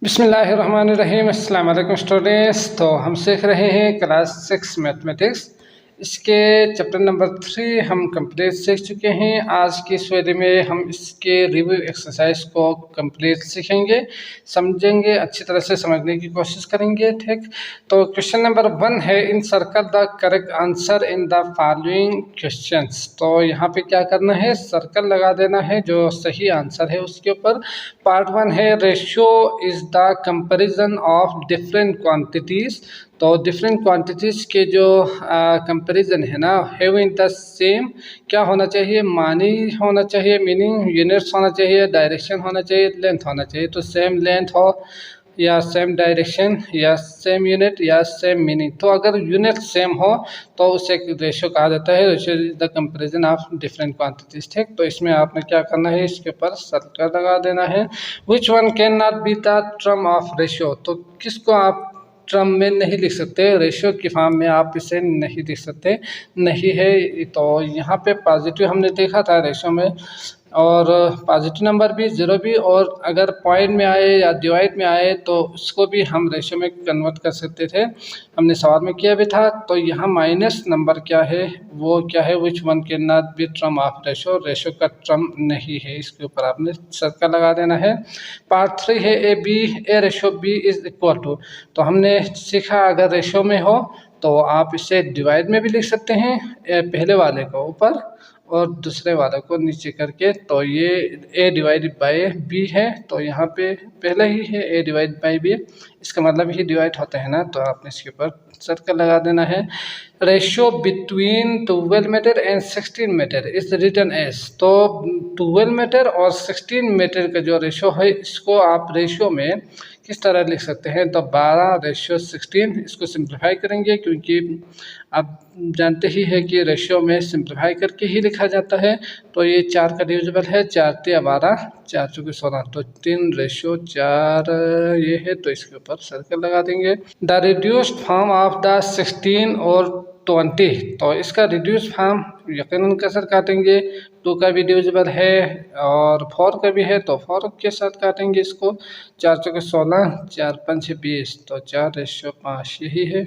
बिस्मिल्लाहिर्रहमानिर्रहीम। अस्सलाम वालेकुम स्टूडेंट्स। तो हम सीख रहे हैं क्लास 6 मैथमेटिक्स। इसके चैप्टर नंबर 3 हम कंप्लीट सीख चुके हैं। आज की इस वीडियो में हम इसके रिव्यू एक्सरसाइज को कंप्लीट सीखेंगे, समझेंगे, अच्छी तरह से समझने की कोशिश करेंगे। ठीक, तो क्वेश्चन नंबर 1 है, encircle the correct answer in the following questions. तो यहाँ पे क्या करना है, सर्कल लगा देना है जो सही आंसर है उसके ऊपर। पार्ट 1 है, ratio is the comparison of different quantities. तो डिफरेंट क्वांटिटीज के जो कंपैरिजन है ना, हैव इन द सेम, क्या होना चाहिए, मानी होना चाहिए, मीनिंग यूनिट्स होना चाहिए, डायरेक्शन होना चाहिए, लेंथ होना चाहिए। तो सेम लेंथ हो या सेम डायरेक्शन या सेम यूनिट या सेम मीनिंग। तो अगर यूनिट सेम हो तो उसे रेशियो कहा जाता है। Ratio is the comparison of different quantities. ठीक, तो इसमें आपने क्या करना है, इसके ऊपर सर्कल लगा देना है। Which one can not be the term of ratio. तो किसको आप टर्म में नहीं लिख सकते, रेशियो की फॉर्म में आप इसे नहीं लिख सकते, नहीं है। तो यहाँ पे पॉजिटिव हमने देखा था रेशियो में, और पॉजिटिव नंबर भी, जीरो भी, और अगर पॉइंट में आए या डिवाइड में आए तो उसको भी हम रेशियो में कन्वर्ट कर सकते थे, हमने सवाल में किया भी था। तो यहाँ माइनस नंबर क्या है, वो क्या है, which one can not be term of ratio, ratio का टर्म नहीं है। इसके ऊपर आपने सर्कल लगा देना है। पार्ट 3 है, A ratio B is equal to. तो हमने सीखा अगर रेशियो में हो तो आप इसे डिवाइड में भी लिख सकते हैं, पहले वाले को ऊपर और दूसरे वाले को नीचे करके। तो ये ए डिवाइडेड बाय बी है, तो यहाँ पे पहले ही है ए डिवाइड बाय बी, इसका मतलब ही डिवाइड होता है ना, तो आपने इसके ऊपर सर्कल लगा देना है। Ratio between 12 metre and 16 metre is written as. तो 12 मीटर और 16 मीटर का जो रेशियो है, इसको आप रेशियो में किस तरह लिख सकते हैं, तो 12:16। इसको सिंप्लीफाई करेंगे क्योंकि आप जानते ही है कि रेशियो में सिंप्लीफाई करके ही लिखा जाता है। तो ये 4 का डिविजिबल है, 4 × 12, 4 × 16, तो 3:4 ये है। तो इसके ऊपर सर्कल लगा देंगे। The reduced form of the 16 और 20। तो इसका रिड्यूस फॉर्म यकीनन कसर काटेंगे, 2 का भी डिविजिबल है और 4 का भी है, तो 4 के साथ काटेंगे इसको। 4 × 16, 4 × 5 = 20, तो 4:5 यही है।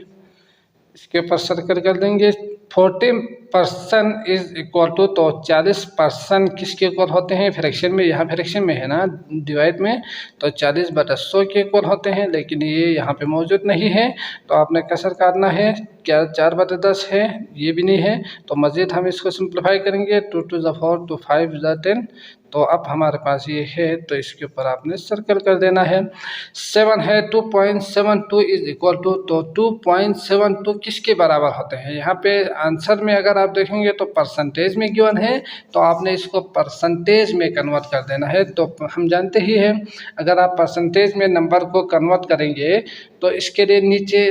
इसके ऊपर सर्कल कर देंगे। 40% इज इक्वल टू, तो 40% किसके इक्वल होते हैं, फ्रैक्शन में, यहाँ फ्रैक्शन में है ना, डिवाइड में, तो 40/100 के इक्वल होते हैं, लेकिन ये यहाँ पे मौजूद नहीं है। तो आपने कसर काटना है, क्या 4/10 है, ये भी नहीं है। तो मज़ीद हम इसको सिंप्लीफाई करेंगे, 2 × 4, 2 × 5 = 10। तो अब हमारे पास ये है, तो इसके ऊपर आपने सर्कल कर देना है। 7 है, 2.72 इज इक्वल टू। तो 2.72 किसके बराबर होते हैं, यहाँ पे आंसर में अगर आप देखेंगे तो परसेंटेज में गिवन है, तो आपने इसको परसेंटेज में कन्वर्ट कर देना है। तो हम जानते ही हैं, अगर आप परसेंटेज में नंबर को कन्वर्ट करेंगे तो इसके लिए नीचे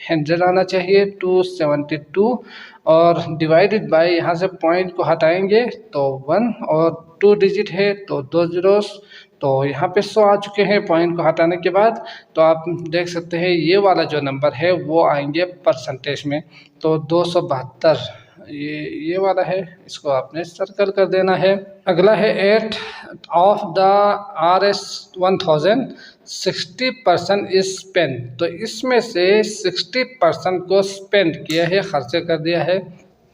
100 आना चाहिए, 272, और डिवाइडेड बाय, यहाँ से पॉइंट को हटाएंगे तो 1, और 2 डिजिट है तो 2 जीरोस, तो यहाँ पे 100 आ चुके हैं पॉइंट को हटाने के बाद। तो आप देख सकते हैं ये वाला जो नंबर है वो आएंगे परसेंटेज में, तो 272 ये वाला है, इसको आपने सर्कल कर देना है। अगला है 8 of the RS1000 60% is spend. तो इसमें से 60% को स्पेंड किया है, खर्चे कर दिया है।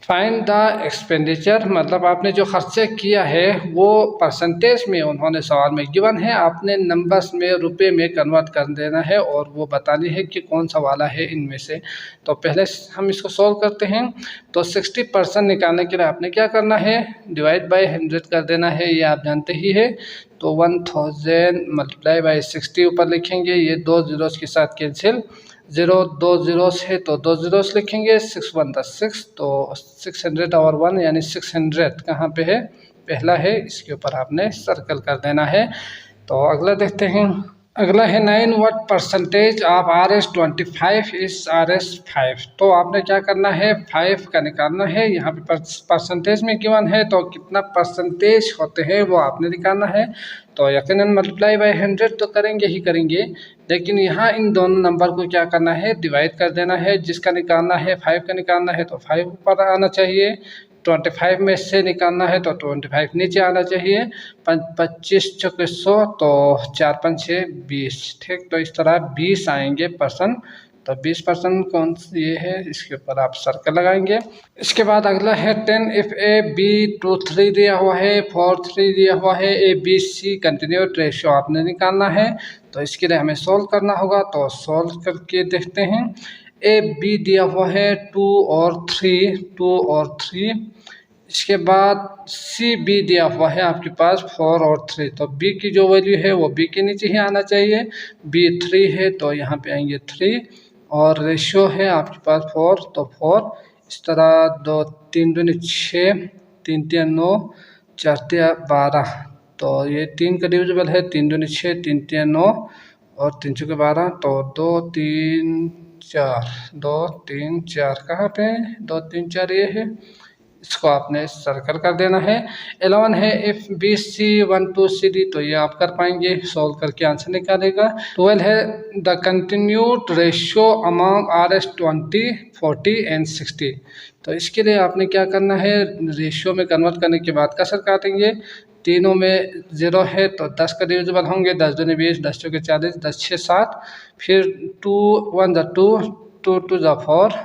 फाइंड द एक्सपेंडिचर, मतलब आपने जो खर्चे किया है वो परसेंटेज में उन्होंने सवाल में गिवन है, आपने नंबर्स में, रुपए में कन्वर्ट कर देना है और वो बतानी है कि कौन सा वाला है इनमें से। तो पहले हम इसको सॉल्व करते हैं। तो 60% निकालने के लिए आपने क्या करना है, डिवाइड बाय 100 कर देना है, ये आप जानते ही है। तो 1000 × 60 ऊपर लिखेंगे, ये 2 जीरोस के साथ कैंसिल, 0 2 जीरोस है तो 2 जीरोस लिखेंगे, 6 × 1 = 6, तो 600 और 1 यानी 600 कहाँ पे है, पहला है, इसके ऊपर आपने सर्कल कर देना है। तो अगला देखते हैं। अगला है 9 what percentage of RS25 is RS5। तो आपने क्या करना है, 5 का निकालना है, यहाँ पे परसेंटेज में गिवन है, तो कितना परसेंटेज होते हैं वो आपने निकालना है। तो यकीनन मल्टीप्लाई बाय 100 तो करेंगे ही करेंगे, लेकिन यहाँ इन दोनों नंबर को क्या करना है, डिवाइड कर देना है। जिसका निकालना है 5 का निकालना है तो 5 ऊपर आना चाहिए, 25 में से निकालना है तो 25 नीचे आना चाहिए। 25 चौके 100 तो 4 5 6 20, ठीक। तो इस तरह 20 आएंगे परसेंट। तो 20% कौन ये है, इसके ऊपर आप सर्कल लगाएंगे। इसके बाद अगला है 10 इफ ए बी 2 3 दिया हुआ है, 4 3 दिया हुआ है, A B C continued ratio आपने निकालना है। तो इसके लिए हमें सोल्व करना होगा। तो सोल्व करके देखते हैं। ए बी दिया हुआ है 2 और 3। इसके बाद सी बी दिया हुआ है आपके पास 4 और 3। तो बी की जो वैल्यू है वो बी के नीचे ही आना चाहिए। बी 3 है तो यहाँ पे आएंगे 3, और रेशियो है आपके पास 4 तो 4। इस तरह 2 3 दूनी 6, 3 3 9, 4 3 12। तो ये 3 का डिविजिबल है, 3 दूनी 6, 3 3 9 और 3 चौके 12। तो 2 3 4, 2 3 4 कहाँ पे, 2 3 4 ये है, इसको आपने सर्कल कर देना है। 11 है if B C 1 2 C D, तो ये आप कर पाएंगे, सोल्व करके आंसर निकालेगा। 12 है the continued ratio among R S 20 40 and 60। तो इसके लिए आपने क्या करना है, रेशियो में कन्वर्ट करने के बाद कसर काटेंगे। तीनों में 0 है तो 10 का डिविजिबल होंगे, 10 दूनी 20, 10 चौके 40, 10 6 7, फिर 2 1 ज़ा 2, 2 2 ज़ा 4,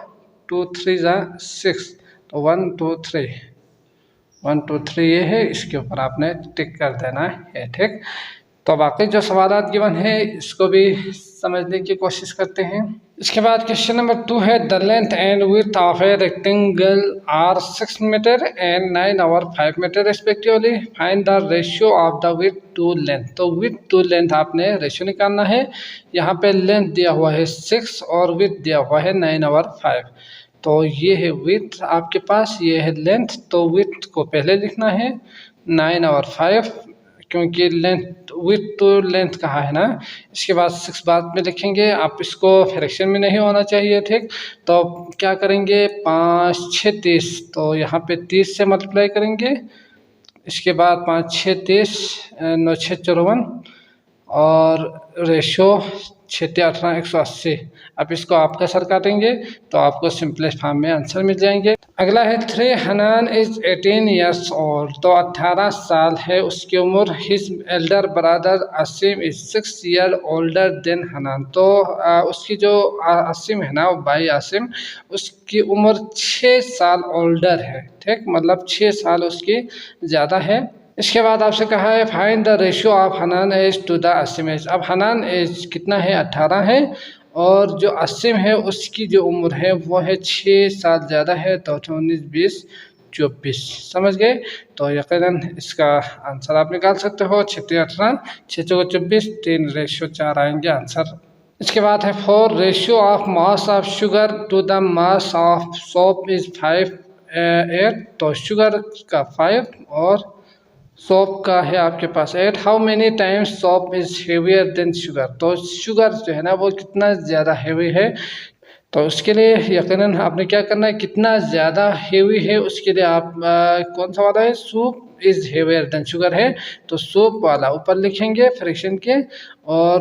2 3 ज़ा 6। तो 1 2 3 1 2 3 ये है, इसके ऊपर आपने टिक कर देना है, ठीक। तो बाकी जो सवालात गिवन है इसको भी समझने की कोशिश करते हैं। इसके बाद क्वेश्चन नंबर 2 है the length and width of a rectangle are 6 metre and 9 और 5 metre respectively, find the ratio of the width to length. तो विड्थ टू लेंथ आपने रेशियो निकालना है। यहाँ पे लेंथ दिया हुआ है 6 और विड्थ दिया हुआ है 9 और 5। तो ये है विड्थ आपके पास, ये है लेंथ। तो विड्थ को पहले लिखना है 9 और 5, क्योंकि लेंथ विड्थ टू लेंथ कहा है ना। इसके बाद 6 बाद में लिखेंगे, आप इसको फ्रैक्शन में नहीं होना चाहिए, ठीक। तो क्या करेंगे, 5 6 30, तो यहाँ पे 30 से मल्टीप्लाई करेंगे। इसके बाद 5 6 30, 9 6 54 और रेशो 6 3 18 180। अब इसको आप कसर काटेंगे तो आपको सिंपलेस्ट फॉर्म में आंसर मिल जाएंगे। अगला है 3 हनान इज 18 ईयर्स ओल्ड। तो 18 साल है उसकी उम्र। His elder brother Asim is 6 year older than Hanan. तो उसकी जो असीम है ना, भाई असीम, उसकी उम्र 6 साल ओल्डर है, ठीक। मतलब 6 साल उसकी ज़्यादा है। इसके बाद आपसे कहा है find the ratio of Hanan age to the Asim age. अब हनान एज कितना है, 18 है, और जो असीम है उसकी जो उम्र है वो है 6 साल ज़्यादा है। तो 19 20 24, समझ गए। तो यकीनन इसका आंसर आप निकाल सकते हो। 6 3 18, 6 4 24, 3 रेशियो 4 आएंगे आंसर। इसके बाद है 4 ratio of mass of sugar to the mass of soap is 5 8। तो शुगर का 5 और सोप का है आपके पास 8। How many times soap is heavier than sugar. तो शुगर जो है ना वो कितना ज़्यादा हेवी है। तो उसके लिए यकीनन आपने क्या करना है, कितना ज़्यादा हेवी है उसके लिए आप कौन सा वाला है, soup is heavier than sugar है। तो सूप वाला ऊपर लिखेंगे फ्रैक्शन के, और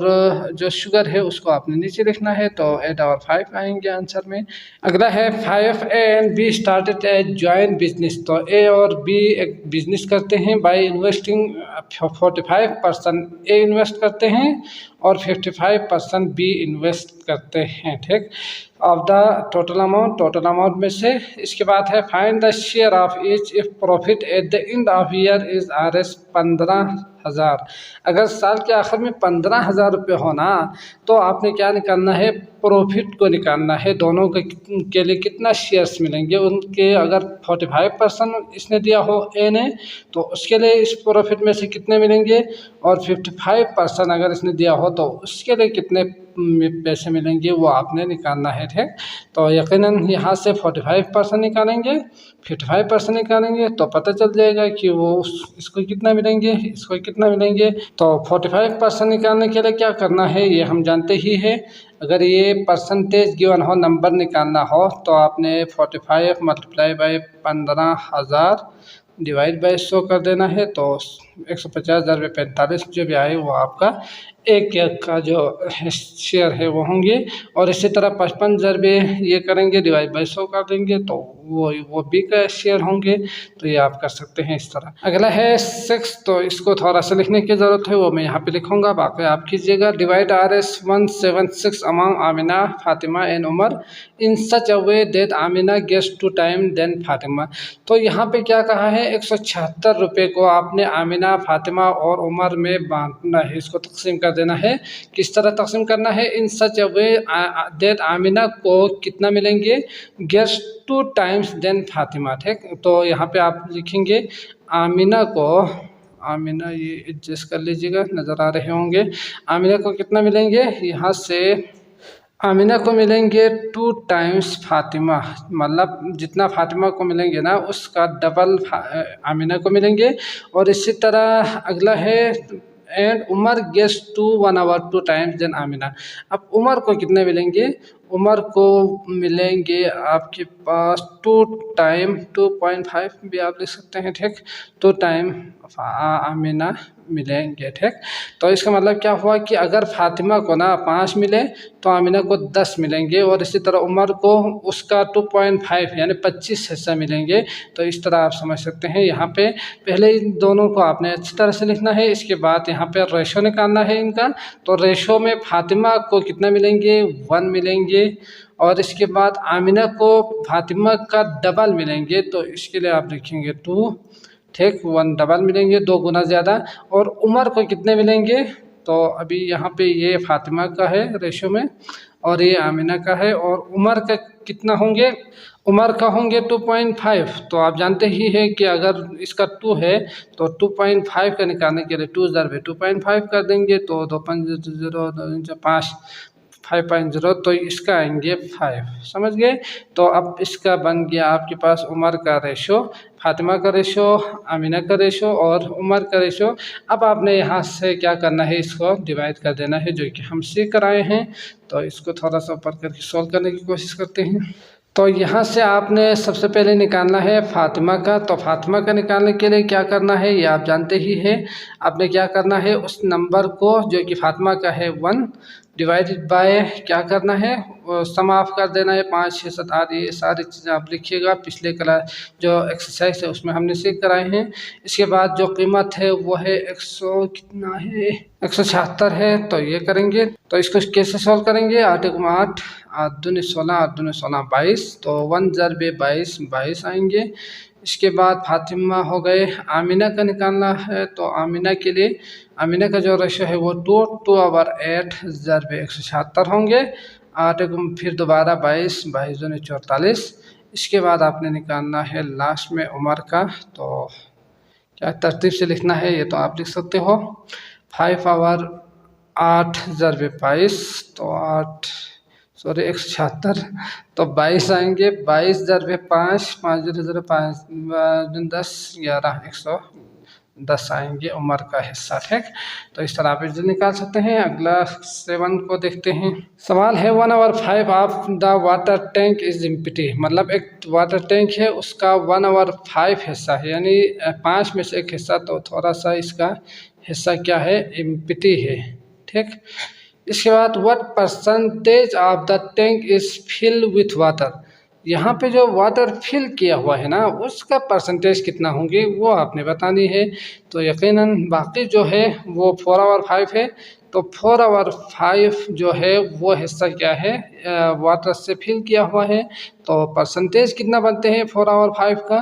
जो शुगर है उसको आपने नीचे लिखना है। तो 8 और 5 आएंगे आंसर में। अगला है 5 A and be started a joint business. तो ए और बी एक बिजनेस करते हैं बाय इन्वेस्टिंग 45% ए इन्वेस्ट करते हैं और 55% बी इन्वेस्ट करते हैं, ठीक। ऑफ द टोटल अमाउंट में से। इसके बाद है find the share of each if profit at the end of year is RS 15,000। अगर साल के आखिर में 15,000 रुपये होना तो आपने क्या निकालना है, प्रॉफिट को निकालना है। दोनों के लिए कितना शेयर्स मिलेंगे उनके। अगर 45% इसने दिया हो ए ने, तो उसके लिए इस प्रॉफिट में से कितने मिलेंगे, और 55% अगर इसने दिया हो तो उसके लिए कितने पैसे मिलेंगे वो आपने निकालना है, ठीक। तो यकीनन यहाँ से 45% निकालेंगे, 55% निकालेंगे तो पता चल जाएगा कि वो इसको कितना मिलेंगे, इसको कितना मिलेंगे। तो 45% निकालने के लिए क्या करना है ये हम जानते ही है। अगर ये परसेंटेज गिवन हो, नंबर निकालना हो, तो आपने 45 मल्टीप्लाई बाय 15,000 डिवाइड बाय 100 कर देना है। तो 150 ज़रबे 45 जो भी आए वो आपका एक का जो शेयर है वो होंगे। और इसी तरह 55 ज़रबे ये करेंगे डिवाइड बाई 100 कर देंगे तो वो बी का शेयर होंगे। तो ये आप कर सकते हैं इस तरह। अगला है 6, तो इसको थोड़ा सा लिखने की ज़रूरत है, वो मैं यहाँ पे लिखूँगा, बाकी आप कीजिएगा। Divide RS 176 among Amina Fatima and Umar in such a way that Amina gets 2 time than Fatima. तो यहाँ पे क्या कहा है, 176 रुपये को आपने आमिना, फातिमा और उमर में बांटना है, इसको तकसीम कर देना है। किस तरह तकसीम करना है, इन such a way that Amina को कितना मिलेंगे, गेट्स 2 टाइम्स देन फातिमा। ठीक, तो यहाँ पे आप लिखेंगे आमिना को, आमिना ये एडजस्ट कर लीजिएगा, नज़र आ रहे होंगे। आमिना को कितना मिलेंगे, यहाँ से आमिना को मिलेंगे 2 टाइम्स फातिमा, मतलब जितना फातिमा को मिलेंगे ना उसका डबल आमिना को मिलेंगे। और इसी तरह अगला है and Umar gets 2 1 hour 2 times than Amina. अब उमर को कितने मिलेंगे, उमर को मिलेंगे आपके पास 2 टाइम 2.5 भी आप लिख सकते हैं। ठीक, 2 टाइम आमिना मिलेंगे। ठीक, तो इसका मतलब क्या हुआ कि अगर फातिमा को ना 5 मिले तो आमिना को 10 मिलेंगे, और इसी तरह उमर को उसका 2.5 यानी 25 हिस्सा मिलेंगे। तो इस तरह आप समझ सकते हैं। यहाँ पे पहले इन दोनों को आपने अच्छी तरह से लिखना है, इसके बाद यहाँ पे रेशो निकालना है इनका। तो रेशो में फातिमा को कितना मिलेंगे, 1 मिलेंगे, और इसके बाद आमिना को फातिमा का डबल मिलेंगे, तो इसके लिए आप लिखेंगे 2। ठीक, 1 डबल मिलेंगे, 2 गुना ज़्यादा। और उमर को कितने मिलेंगे, तो अभी यहाँ पे ये फातिमा का है रेशो में और ये आमिना का है, और उमर का कितना होंगे, उमर का होंगे 2.5। तो आप जानते ही हैं कि अगर इसका 2 है तो 2.5 का निकालने के लिए 2 ज़रबे 2.5 कर देंगे, तो 2 5 0 2 5 5.0, तो इसका आएंगे 5। समझ गए। तो अब इसका बन गया आपके पास उमर का रेशो, फातिमा का रेशो, आमिना का रेशो और उमर का रेशो। अब आपने यहाँ से क्या करना है, इसको डिवाइड कर देना है, जो कि हम सीख कर आए हैं। तो इसको थोड़ा सा ऊपर करके सॉल्व करने की कोशिश करते हैं। तो यहाँ से आपने सबसे पहले निकालना है फातिमा का। तो फातिमा का निकालने के लिए क्या करना है, ये आप जानते ही हैं। आपने क्या करना है, उस नंबर को जो कि फातिमा का है 1 डिवाइडेड बाय क्या करना है, सम ऑफ कर देना है, 5 6 7 8, ये सारी चीज़ें आप लिखिएगा। पिछले क्लास जो एक्सरसाइज है उसमें हमने सीख कर आए हैं। इसके बाद जो कीमत है वो है 100 कितना है, 176 है। तो ये करेंगे, तो इसको कैसे सॉल्व करेंगे, 8 × 8 8 दूनी 16 8 दूनी 16 22, तो 1 ज़रबे 22 22 आएंगे। इसके बाद फातिमा हो गए। आमिना का निकालना है, तो आमिना के लिए आमिना का जो रेशो है वो 2 ओवर 8 ज़रबे 176 होंगे। 8 फिर दोबारा 22 22 दूनी 44। इसके बाद आपने निकालना है लास्ट में उमर का। तो क्या तरतीब से लिखना है ये तो आप लिख सकते हो, 5 ओवर 8 ज़रबे 22, तो 176, तो 22 आएंगे। 22 ज़रबे 5 5 0 5 10 11 110 आएंगे उमर का हिस्सा। ठीक, तो इस तरह आप इसे निकाल सकते हैं। अगला 7 को देखते हैं। सवाल है 1 over 5 of the water tank is empty, मतलब एक वाटर टैंक है उसका 1 ओवर 5 हिस्सा है, यानी 5 में से एक हिस्सा, तो थोड़ा सा इसका हिस्सा क्या है, एम्प्टी है। ठीक, इसके बाद what percentage of the tank is fill with water, यहाँ पे जो वाटर फिल किया हुआ है ना उसका परसेंटेज कितना होंगे वो आपने बतानी है। तो यकीनन बाकी जो है वो 4 ओवर 5 है, तो 4 ओवर 5 जो है वो हिस्सा क्या है, वाटर से फिल किया हुआ है। तो परसेंटेज कितना बनते हैं 4 ओवर 5 का,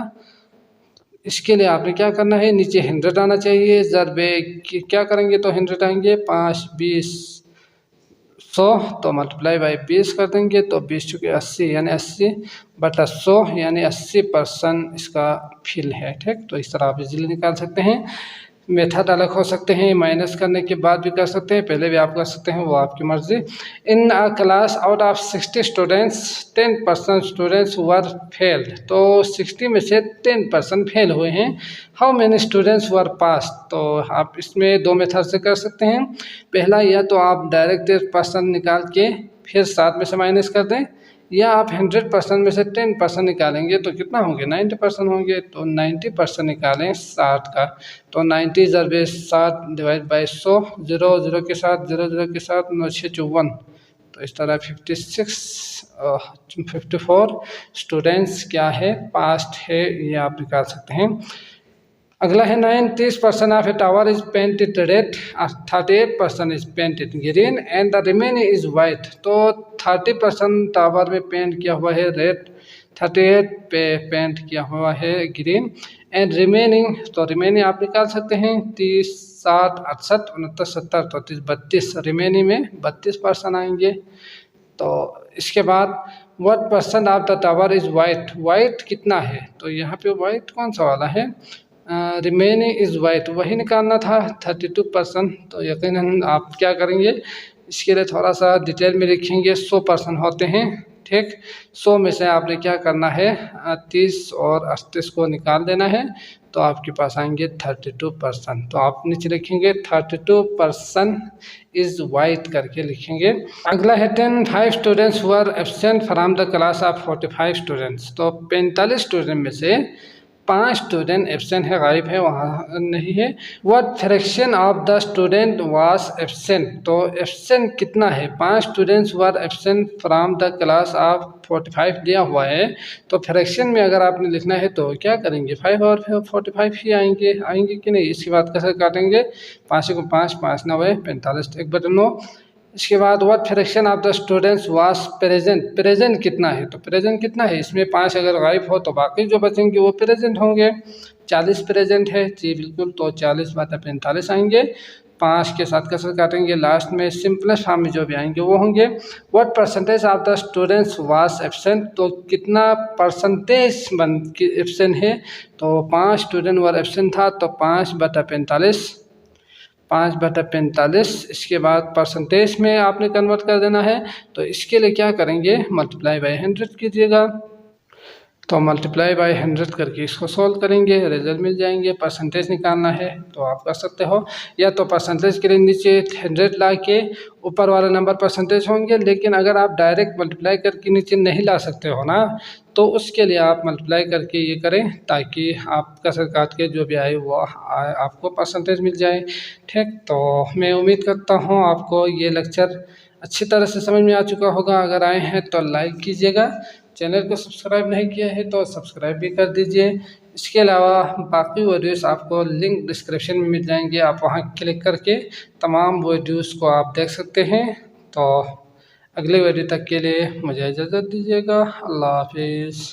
इसके लिए आपने क्या करना है, नीचे 100 आना चाहिए। ज़रबे क्या करेंगे, तो 100 आएंगे, 5 20 100, तो मल्टीप्लाई बाई 20 कर देंगे, तो 20 चुके 80 यानी 80/100 यानी 80% इसका फिल है। ठीक, तो इस तरह आप इजीली निकाल सकते हैं। मेथड अलग हो सकते हैं, माइनस करने के बाद भी कर सकते हैं, पहले भी आप कर सकते हैं, वो आपकी मर्जी। In a class out of 60 students 10% students were failed, तो 60 में से 10% फेल हुए हैं। How many students were pass, तो आप इसमें 2 मेथड से कर सकते हैं। पहला, या तो आप डायरेक्ट 10% निकाल के फिर 7 में से माइनस कर दें, या आप 100% में से 10% निकालेंगे तो कितना होंगे, 90% होंगे। तो 90% निकालें 60 का, तो 90 ज़रबे 60 डिवाइड बाई 100, 0 0 के साथ 0 0 के साथ 9 6 54, तो इस तरह 54 स्टूडेंट्स क्या है, पास्ट है, ये आप निकाल सकते हैं। अगला है 90% of A tower is painted red, 38% is painted green and the remaining is white. तो 30% टावर में पेंट किया हुआ है रेड, 38 पे पेंट किया हुआ है ग्रीन एंड रिमेनिंग, तो रिमेनिंग आप निकाल सकते हैं 30 60 68 69 70, तो 32 रिमेनिंग में 32% आएंगे। तो इसके बाद what percent of the tower is white, white कितना है, तो यहाँ पे वाइट कौन सा वाला है, रिमेनिंग इज वाइट, वही निकालना था 32%। तो यकीनन आप क्या करेंगे, इसके लिए थोड़ा सा डिटेल में लिखेंगे। 100% होते हैं, ठीक। 100 में से आपने क्या करना है, 30 और 38 को निकाल देना है, तो आपके पास आएंगे 32%। तो आप नीचे लिखेंगे 32% इज वाइट करके लिखेंगे। अगला है 5 students were absent from the class of 45 students. तो 45 स्टूडेंट में से 5 स्टूडेंट एब्सेंट है, गायब है, वहाँ नहीं है। What fraction of the student was absent, तो एब्सेंट कितना है, 5 students were absent from the class of 45 दिया हुआ है। तो फ्रैक्शन में अगर आपने लिखना है तो क्या करेंगे, 5 और 45 ही आएंगे कि नहीं। इसके बाद कैसे काटेंगे, 5 को 5 5 9 45, 1/9। इसके बाद what fraction of the students was present, present कितना है, तो प्रेजेंट कितना है, इसमें 5 अगर गायब हो तो बाकी जो बचेंगे वो प्रेजेंट होंगे। 40 प्रेजेंट है जी बिल्कुल, तो 40/45 आएंगे। 5 के साथ कैसे काटेंगे, लास्ट में सिंपलेस्ट फॉर्म में जो भी आएंगे वो होंगे। What percentage of the students was absent, तो कितना परसेंटेज एब्सेंट है, तो 5 स्टूडेंट वर एब्सेंट था, तो 5/45, 5/45। इसके बाद परसेंटेज में आपने कन्वर्ट कर देना है, तो इसके लिए क्या करेंगे, मल्टीप्लाई बाई 100 कीजिएगा। तो मल्टीप्लाई बाई 100 करके इसको सॉल्व करेंगे, रिजल्ट मिल जाएंगे। परसेंटेज निकालना है तो आप कर सकते हो, या तो परसेंटेज के लिए नीचे 100 ला के ऊपर वाला नंबर परसेंटेज होंगे, लेकिन अगर आप डायरेक्ट मल्टीप्लाई करके नीचे नहीं ला सकते हो ना, तो उसके लिए आप मल्टीप्लाई करके ये करें, ताकि आप कसर काट के जो भी आए वो आपको परसेंटेज मिल जाए, ठीक। तो मैं उम्मीद करता हूँ आपको ये लेक्चर अच्छी तरह से समझ में आ चुका होगा। अगर आए हैं तो लाइक कीजिएगा, चैनल को सब्सक्राइब नहीं किया है तो सब्सक्राइब भी कर दीजिए। इसके अलावा बाकी वीडियोस आपको लिंक डिस्क्रिप्शन में मिल जाएंगे, आप वहां क्लिक करके तमाम वीडियोस को आप देख सकते हैं। तो अगले वीडियो तक के लिए मुझे इजाज़त दीजिएगा। अल्लाह हाफिज़।